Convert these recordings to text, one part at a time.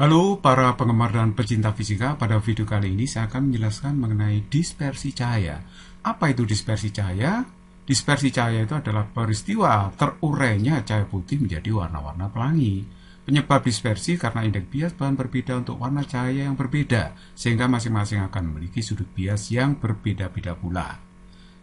Halo para penggemar dan pecinta fisika, pada video kali ini saya akan menjelaskan mengenai dispersi cahaya. Apa itu dispersi cahaya? Dispersi cahaya itu adalah peristiwa terurainya cahaya putih menjadi warna-warna pelangi. Penyebab dispersi karena indeks bias bahan berbeda untuk warna cahaya yang berbeda, sehingga masing-masing akan memiliki sudut bias yang berbeda-beda pula.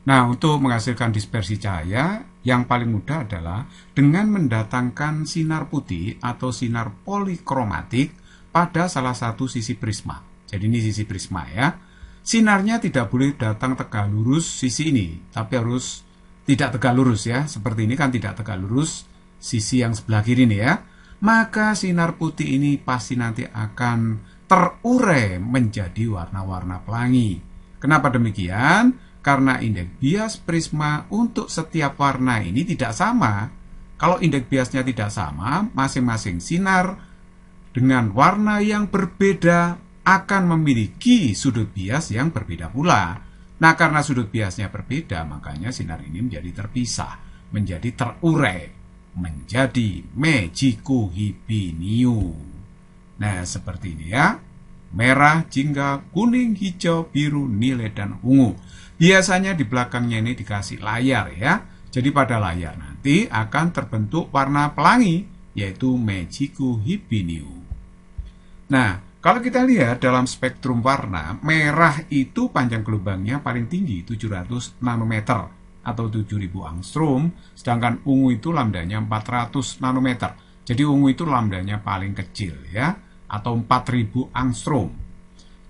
Nah, untuk menghasilkan dispersi cahaya, yang paling mudah adalah dengan mendatangkan sinar putih atau sinar polikromatik pada salah satu sisi prisma. Jadi ini sisi prisma ya. Sinarnya tidak boleh datang tegak lurus sisi ini, tapi harus tidak tegak lurus ya. Seperti ini kan tidak tegak lurus sisi yang sebelah kiri nih ya. Maka sinar putih ini pasti nanti akan terurai menjadi warna-warna pelangi. Kenapa demikian? Karena indeks bias prisma untuk setiap warna ini tidak sama. Kalau indeks biasnya tidak sama, masing-masing sinar dengan warna yang berbeda akan memiliki sudut bias yang berbeda pula. Nah, karena sudut biasnya berbeda, makanya sinar ini menjadi terpisah, menjadi terurai, menjadi Mejiko Hibiniu. Nah, seperti ini ya. Merah, jingga, kuning, hijau, biru, nilai, dan ungu. Biasanya di belakangnya ini dikasih layar ya. Jadi pada layar nanti akan terbentuk warna pelangi, yaitu Mejiko Hibiniu. Nah, kalau kita lihat dalam spektrum warna, merah itu panjang gelombangnya paling tinggi 700 nanometer atau 7000 angstrom, sedangkan ungu itu lambdanya 400 nanometer. Jadi ungu itu lambdanya paling kecil ya, atau 4000 angstrom.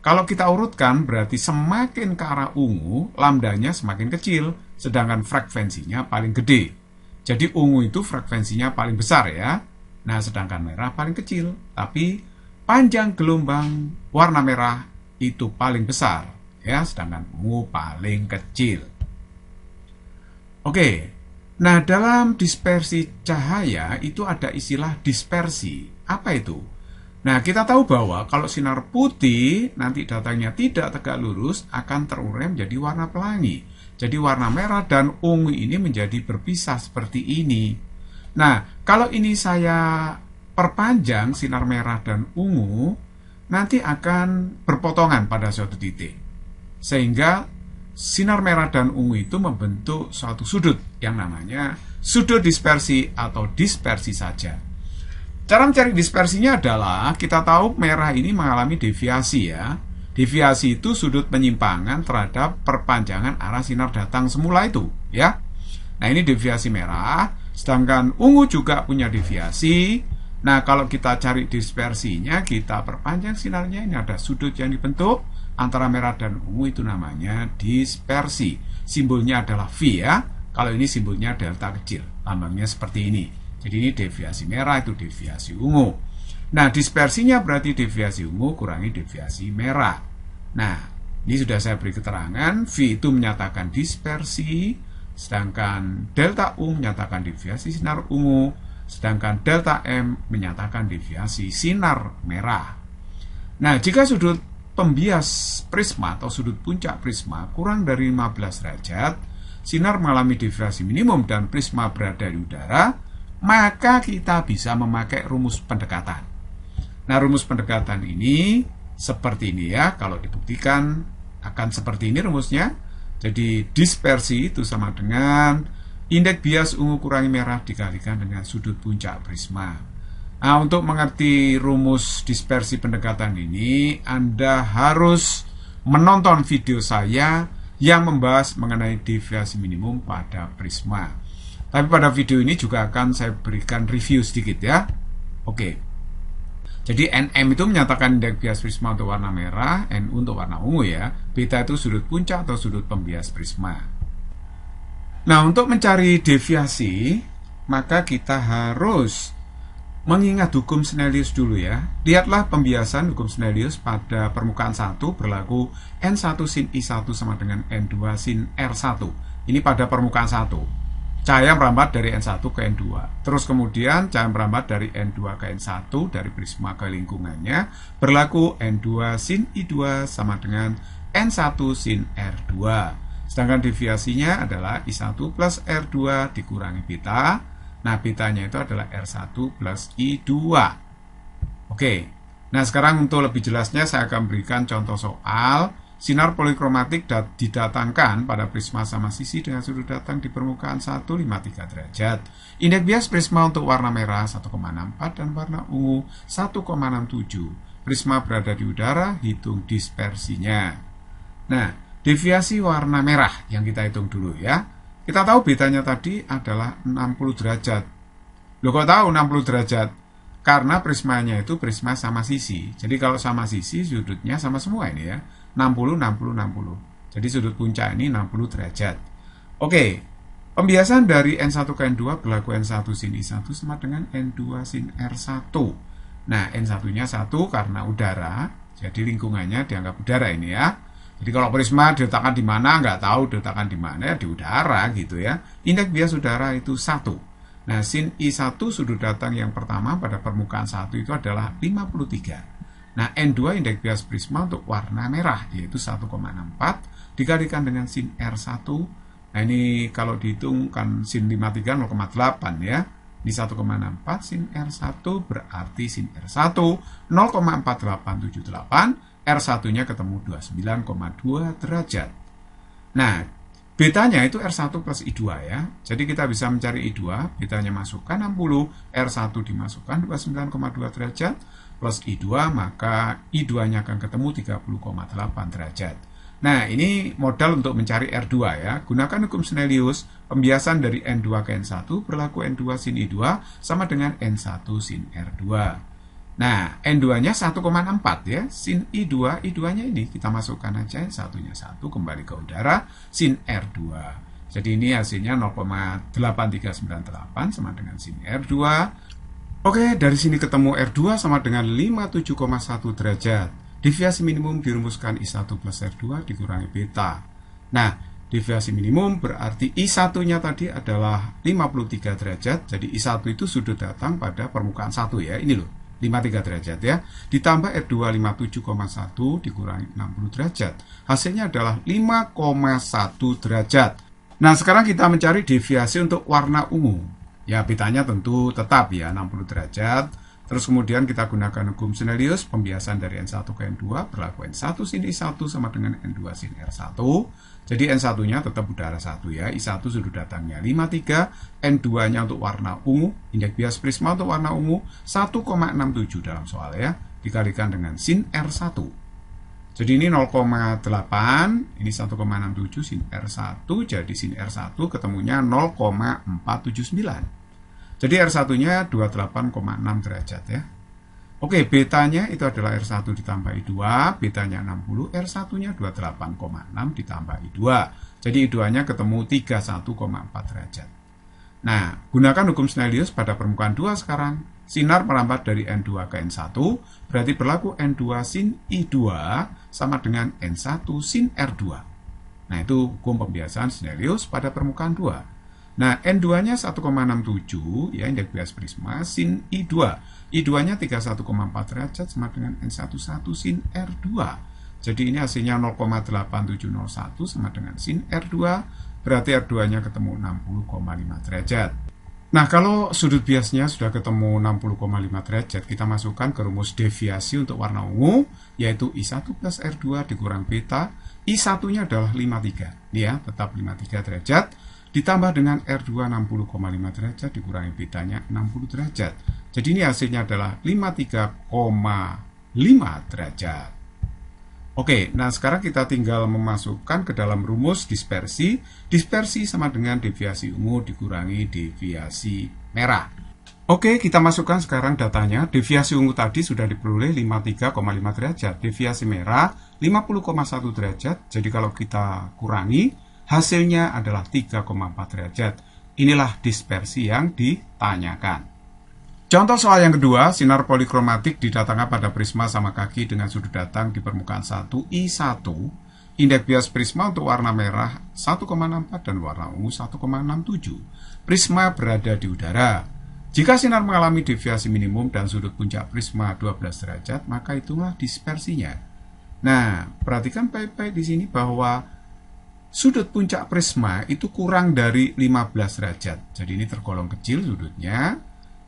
Kalau kita urutkan berarti semakin ke arah ungu, lambdanya semakin kecil, sedangkan frekuensinya paling gede. Jadi ungu itu frekuensinya paling besar ya. Nah, sedangkan merah paling kecil, tapi panjang gelombang warna merah itu paling besar ya, sedangkan ungu paling kecil. Oke. Nah, dalam dispersi cahaya itu ada istilah dispersi. Apa itu? Nah, kita tahu bahwa kalau sinar putih nanti datangnya tidak tegak lurus akan terurai menjadi warna pelangi. Jadi warna merah dan ungu ini menjadi berpisah seperti ini. Nah, kalau ini saya perpanjang sinar merah dan ungu, nanti akan berpotongan pada suatu titik. Sehingga sinar merah dan ungu itu membentuk suatu sudut yang namanya sudut dispersi atau dispersi saja. Cara mencari dispersinya adalah kita tahu merah ini mengalami deviasi ya. Deviasi itu sudut penyimpangan terhadap perpanjangan arah sinar datang semula itu ya. Nah, ini deviasi merah, sedangkan ungu juga punya deviasi. Nah, kalau kita cari dispersinya, kita perpanjang sinarnya, ini ada sudut yang dibentuk antara merah dan ungu, itu namanya dispersi. Simbolnya adalah V ya. Kalau ini simbolnya delta kecil, lambangnya seperti ini. Jadi ini deviasi merah, itu deviasi ungu. Nah, dispersinya berarti deviasi ungu kurangi deviasi merah. Nah, ini sudah saya beri keterangan. V itu menyatakan dispersi, sedangkan delta U menyatakan deviasi sinar ungu, sedangkan delta M menyatakan deviasi sinar merah. Nah, jika sudut pembias prisma atau sudut puncak prisma kurang dari 15 derajat, sinar mengalami deviasi minimum dan prisma berada di udara, maka kita bisa memakai rumus pendekatan. Nah, rumus pendekatan ini seperti ini ya. Kalau dibuktikan akan seperti ini rumusnya. Jadi dispersi itu sama dengan indeks bias ungu kurangi merah dikalikan dengan sudut puncak prisma. Nah, untuk mengerti rumus dispersi pendekatan ini, Anda harus menonton video saya yang membahas mengenai deviasi minimum pada prisma. Tapi pada video ini juga akan saya berikan review sedikit ya. Oke. Jadi NM itu menyatakan indeks bias prisma untuk warna merah, NU untuk warna ungu ya. Beta itu sudut puncak atau sudut pembias prisma. Nah, untuk mencari deviasi, maka kita harus mengingat hukum Snellius dulu ya. Lihatlah pembiasan hukum Snellius pada permukaan 1 berlaku N1 sin I1 sama dengan N2 sin R1. Ini pada permukaan 1. Cahaya merambat dari N1 ke N2. Terus kemudian cahaya merambat dari N2 ke N1 dari prisma ke lingkungannya berlaku N2 sin I2 sama dengan N1 sin R2. Sedangkan deviasinya adalah I1 plus R2 dikurangi beta. Nah, betanya itu adalah R1 plus I2. Oke. Nah, sekarang untuk lebih jelasnya saya akan berikan contoh soal. Sinar polikromatik didatangkan pada prisma sama sisi dengan sudut datang di permukaan 153 derajat. Indeks bias prisma untuk warna merah 1,64 dan warna ungu 1,67. Prisma berada di udara, hitung dispersinya. Nah, deviasi warna merah yang kita hitung dulu ya. Kita tahu betanya tadi adalah 60 derajat. Loh, kok tahu 60 derajat? Karena prismanya itu prisma sama sisi. Jadi kalau sama sisi sudutnya sama semua ini ya. 60, 60, 60. Jadi sudut puncak ini 60 derajat. Oke, pembiasan dari N1 ke N2 berlaku N1 sin I1 sama dengan N2 sin R1. Nah, N1-nya 1 karena udara, jadi lingkungannya dianggap udara ini ya. Jadi kalau prisma diletakkan di mana, nggak tahu diletakkan di mana, ya di udara gitu ya. Indeks bias udara itu 1. Nah, sin I1 sudut datang yang pertama pada permukaan 1 itu adalah 53. Nah, N2 indeks bias prisma untuk warna merah, yaitu 1,64, dikalikan dengan sin R1. Nah, ini kalau dihitung kan sin 53 0,8 ya. Ini 1,64, sin R1 berarti sin R1 0,4878, R1-nya ketemu 29,2 derajat. Nah, betanya itu R1 plus I2 ya. Jadi kita bisa mencari I2, betanya masukkan 60, R1 dimasukkan 29,2 derajat, plus I2, maka I2-nya akan ketemu 30,8 derajat. Nah, ini modal untuk mencari R2 ya. Gunakan hukum Snellius, pembiasan dari N2 ke N1 berlaku N2 sin I2 sama dengan N1 sin R2. Nah, N2-nya 1,64 ya. Sin I2, I2-nya ini kita masukkan aja, satunya 1 kembali ke udara, sin R2. Jadi ini hasilnya 0,8398 sama dengan sin R2. Oke, dari sini ketemu R2 sama dengan 57,1 derajat. Deviasi minimum dirumuskan I1 plus R2 dikurangi beta. Nah, deviasi minimum berarti I1-nya tadi adalah 53 derajat. Jadi I1 itu sudut datang pada permukaan 1 ya. Ini loh, 53 derajat ya. Ditambah R2 57,1 dikurangi 60 derajat. Hasilnya adalah 5,1 derajat. Nah, sekarang kita mencari deviasi untuk warna ungu. Ya, betanya tentu tetap ya 60 derajat. Terus kemudian kita gunakan hukum Snellius, pembiasan dari N1 ke N2 berlaku N1 sin I1 sama dengan N2 sin R1. Jadi N1-nya tetap udara 1 ya. I1 sudut datangnya 53, N2-nya untuk warna ungu, indeks bias prisma untuk warna ungu 1,67 dalam soal ya, dikalikan dengan sin R1. Jadi ini 0,8, ini 1,67 sin R1, jadi sin R1 ketemunya 0,479. Jadi R1-nya 28,6 derajat ya. Oke, betanya itu adalah R1 ditambah I2, betanya 60, R1-nya 28,6 ditambah I2. Jadi I2-nya ketemu 31,4 derajat. Nah, gunakan hukum Snellius pada permukaan 2 sekarang. Sinar merambat dari N2 ke N1, berarti berlaku N2 sin I2 sama dengan N1 sin R2. Nah, itu hukum pembiasan Snellius pada permukaan 2. Nah, N2-nya 1,67, ya indeks bias prisma, sin I2. I2-nya 31,4 derajat sama dengan N11 sin R2. Jadi ini hasilnya 0,8701 sama dengan sin R2, berarti R2-nya ketemu 60,5 derajat. Nah, kalau sudut biasnya sudah ketemu 60,5 derajat, kita masukkan ke rumus deviasi untuk warna ungu, yaitu I1 plus R2 dikurang beta. I1-nya adalah 53, ya, tetap 53 derajat. Ditambah dengan R2 60,5 derajat dikurangi betanya 60 derajat. Jadi ini hasilnya adalah 53,5 derajat. Oke, nah sekarang kita tinggal memasukkan ke dalam rumus dispersi. Dispersi sama dengan deviasi ungu dikurangi deviasi merah. Oke, kita masukkan sekarang datanya. Deviasi ungu tadi sudah diperoleh 53,5 derajat. Deviasi merah 50,1 derajat. Jadi kalau kita kurangi, hasilnya adalah 3,4 derajat. Inilah dispersi yang ditanyakan. Contoh soal yang kedua, sinar polikromatik didatangkan pada prisma sama kaki dengan sudut datang di permukaan 1, I1. Indeks bias prisma untuk warna merah 1,64 dan warna ungu 1,67. Prisma berada di udara. Jika sinar mengalami deviasi minimum dan sudut puncak prisma 12 derajat, maka itulah dispersinya. Nah, perhatikan baik-baik di sini bahwa sudut puncak prisma itu kurang dari 15 derajat. Jadi ini tergolong kecil sudutnya.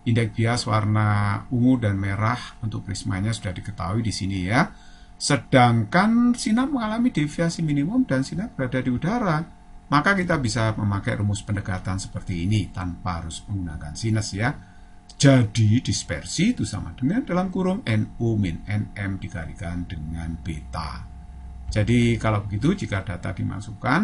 Indeks bias warna ungu dan merah untuk prismanya sudah diketahui di sini ya. Sedangkan sinar mengalami deviasi minimum dan sinar berada di udara, maka kita bisa memakai rumus pendekatan seperti ini tanpa harus menggunakan sinus ya. Jadi dispersi itu sama dengan dalam kurung NU min NM dikalikan dengan beta. Jadi kalau begitu jika data dimasukkan,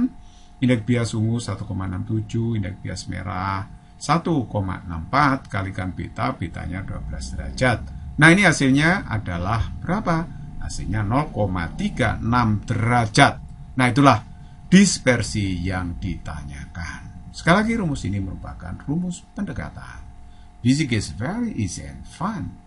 indeks bias ungu 1,67, indeks bias merah 1,64 kalikan beta, betanya 12 derajat. Nah ini hasilnya adalah berapa? Hasilnya 0,36 derajat. Nah itulah dispersi yang ditanyakan. Sekali lagi rumus ini merupakan rumus pendekatan. Physics is very easy and fun.